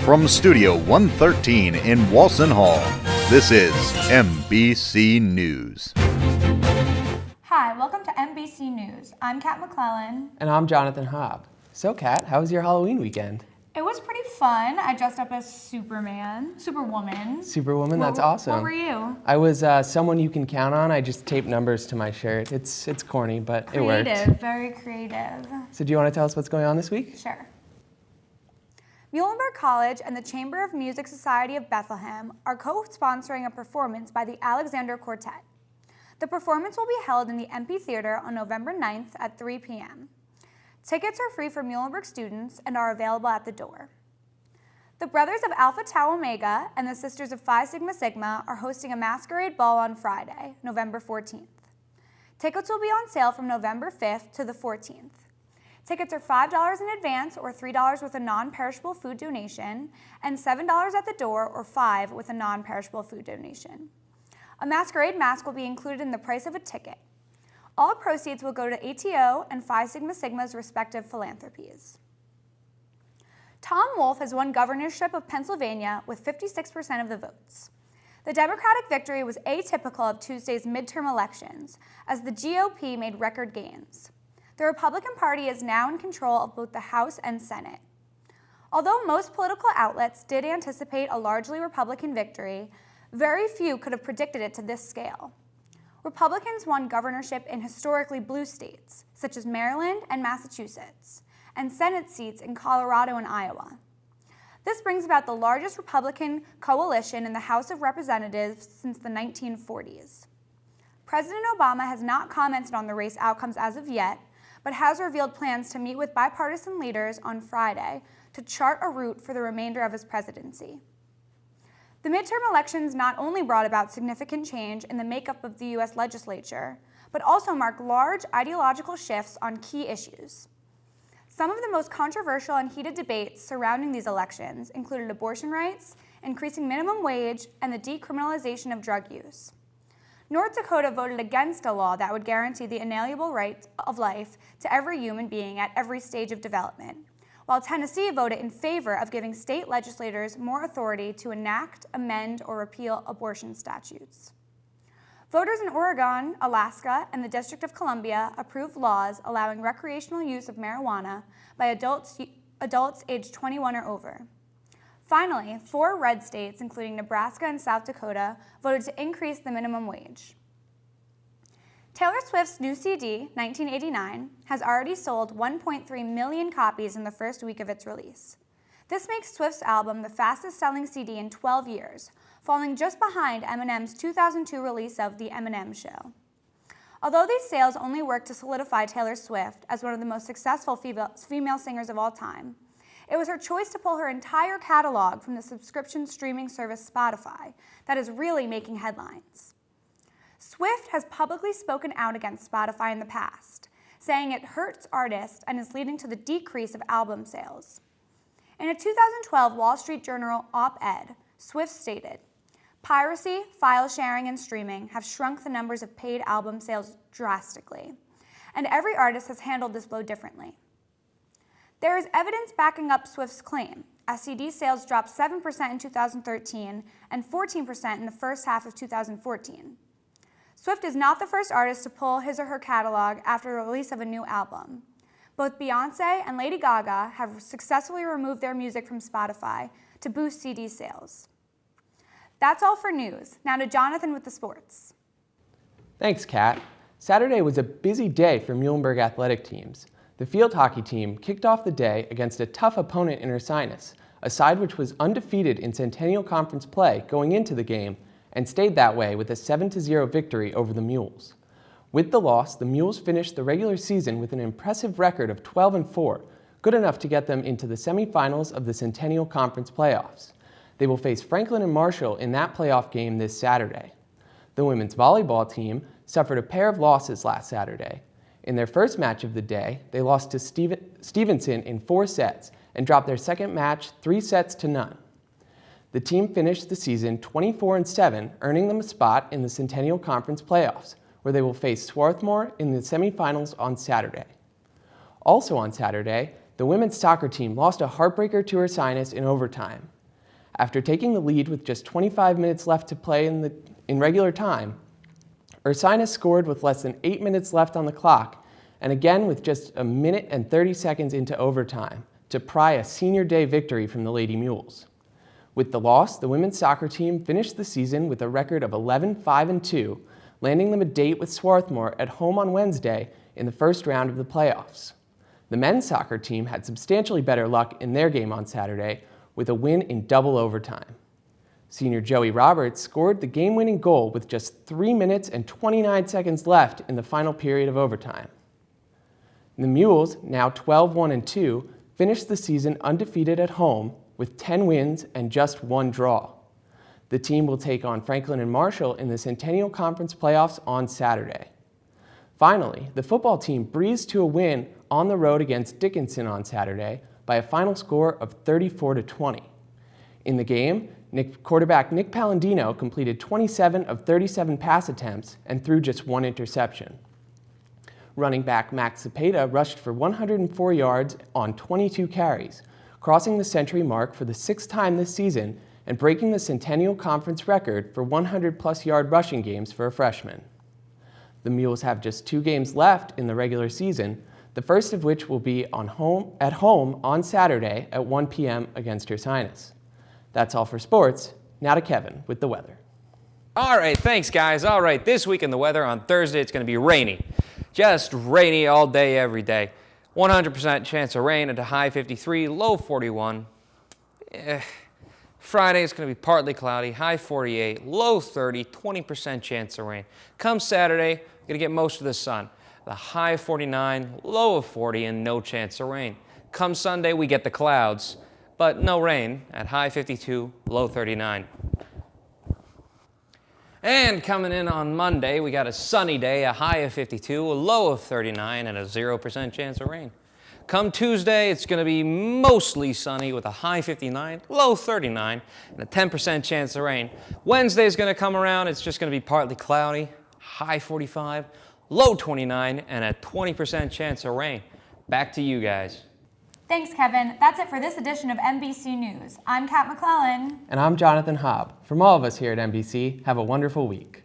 From Studio 113 in Walson Hall, this is MBC News. Hi, welcome to MBC News. I'm Kat McClellan. And I'm Jonathan Hobb. So Kat, how was your Halloween weekend? It was pretty fun. I dressed up as Superwoman. Superwoman, that's awesome. What were you? I was someone you can count on. I just taped numbers to my shirt. It's corny, but it worked. Creative, very creative. So do you want to tell us what's going on this week? Sure. Muhlenberg College and the Chamber of Music Society of Bethlehem are co-sponsoring a performance by the Alexander Quartet. The performance will be held in the MP Theater on November 9th at 3 p.m. Tickets are free for Muhlenberg students and are available at the door. The Brothers of Alpha Tau Omega and the Sisters of Phi Sigma Sigma are hosting a masquerade ball on Friday, November 14th. Tickets will be on sale from November 5th to the 14th. Tickets are $5 in advance or $3 with a non-perishable food donation, and $7 at the door or $5 with a non-perishable food donation. A masquerade mask will be included in the price of a ticket. All proceeds will go to ATO and Phi Sigma Sigma's respective philanthropies. Tom Wolf has won governorship of Pennsylvania with 56% of the votes. The Democratic victory was atypical of Tuesday's midterm elections, as the GOP made record gains. The Republican Party is now in control of both the House and Senate. Although most political outlets did anticipate a largely Republican victory, very few could have predicted it to this scale. Republicans won governorship in historically blue states, such as Maryland and Massachusetts, and Senate seats in Colorado and Iowa. This brings about the largest Republican coalition in the House of Representatives since the 1940s. President Obama has not commented on the race outcomes as of yet, but has revealed plans to meet with bipartisan leaders on Friday to chart a route for the remainder of his presidency. The midterm elections not only brought about significant change in the makeup of the U.S. legislature, but also marked large ideological shifts on key issues. Some of the most controversial and heated debates surrounding these elections included abortion rights, increasing minimum wage, and the decriminalization of drug use. North Dakota voted against a law that would guarantee the inalienable right of life to every human being at every stage of development, while Tennessee voted in favor of giving state legislators more authority to enact, amend, or repeal abortion statutes. Voters in Oregon, Alaska, and the District of Columbia approved laws allowing recreational use of marijuana by adults aged 21 or over. Finally, 4 red states, including Nebraska and South Dakota, voted to increase the minimum wage. Taylor Swift's new CD, 1989, has already sold 1.3 million copies in the first week of its release. This makes Swift's album the fastest-selling CD in 12 years, falling just behind Eminem's 2002 release of The Eminem Show. Although these sales only work to solidify Taylor Swift as one of the most successful female singers of all time, it was her choice to pull her entire catalog from the subscription streaming service Spotify that is really making headlines. Swift has publicly spoken out against Spotify in the past, saying it hurts artists and is leading to the decrease of album sales. In a 2012 Wall Street Journal op-ed, Swift stated, "Piracy, file sharing, and streaming have shrunk the numbers of paid album sales drastically, and every artist has handled this blow differently." There is evidence backing up Swift's claim, as CD sales dropped 7% in 2013 and 14% in the first half of 2014. Swift is not the first artist to pull his or her catalog after the release of a new album. Both Beyoncé and Lady Gaga have successfully removed their music from Spotify to boost CD sales. That's all for news. Now to Jonathan with the sports. Thanks, Kat. Saturday was a busy day for Muhlenberg athletic teams. The field hockey team kicked off the day against a tough opponent in Ursinus, a side which was undefeated in Centennial Conference play going into the game and stayed that way with a 7-0 victory over the Mules. With the loss, the Mules finished the regular season with an impressive record of 12-4, good enough to get them into the semifinals of the Centennial Conference playoffs. They will face Franklin and Marshall in that playoff game this Saturday. The women's volleyball team suffered a pair of losses last Saturday. In their first match of the day, they lost to Stevenson in 4 sets and dropped their second match 3-0. The team finished the season 24-7, earning them a spot in the Centennial Conference playoffs, where they will face Swarthmore in the semifinals on Saturday. Also on Saturday, the women's soccer team lost a heartbreaker to Ursinus in overtime, After taking the lead with just 25 minutes left to play in regular time, Ursinus scored with less than 8 minutes left on the clock, and again with just 1 minute and 30 seconds into overtime to pry a senior day victory from the Lady Mules. With the loss, the women's soccer team finished the season with a record of 11-5-2, landing them a date with Swarthmore at home on Wednesday in the first round of the playoffs. The men's soccer team had substantially better luck in their game on Saturday with a win in double overtime. Senior Joey Roberts scored the game-winning goal with just 3 minutes and 29 seconds left in the final period of overtime. The Mules, now 12-1-2, finished the season undefeated at home with 10 wins and just 1 draw. The team will take on Franklin and Marshall in the Centennial Conference playoffs on Saturday. Finally, the football team breezed to a win on the road against Dickinson on Saturday by a final score of 34-20. In the game, quarterback Nick Palladino completed 27 of 37 pass attempts and threw just 1 interception. Running back Max Cepeda rushed for 104 yards on 22 carries, crossing the century mark for the 6th time this season and breaking the Centennial Conference record for 100-plus yard rushing games for a freshman. The Mules have just 2 games left in the regular season, the first of which will be at home on Saturday at 1 p.m. against Ursinus. That's all for sports. Now to Kevin with the weather. All right, thanks guys. All right, this week in the weather on Thursday, it's going to be rainy. Just rainy all day, every day. 100% chance of rain at a high 53, low 41. Friday is going to be partly cloudy, high 48, low 30, 20% chance of rain. Come Saturday, we're going to get most of the sun. The high 49, low of 40, and no chance of rain. Come Sunday, we get the clouds, but no rain at high 52, low 39. And coming in on Monday, we got a sunny day, a high of 52, a low of 39, and a 0% chance of rain. Come Tuesday, it's going to be mostly sunny with a high 59, low 39, and a 10% chance of rain. Wednesday is going to come around, it's just going to be partly cloudy, high 45, low 29, and a 20% chance of rain. Back to you guys. Thanks, Kevin. That's it for this edition of MBC News. I'm Kat McClellan. And I'm Jonathan Hobb. From all of us here at MBC, have a wonderful week.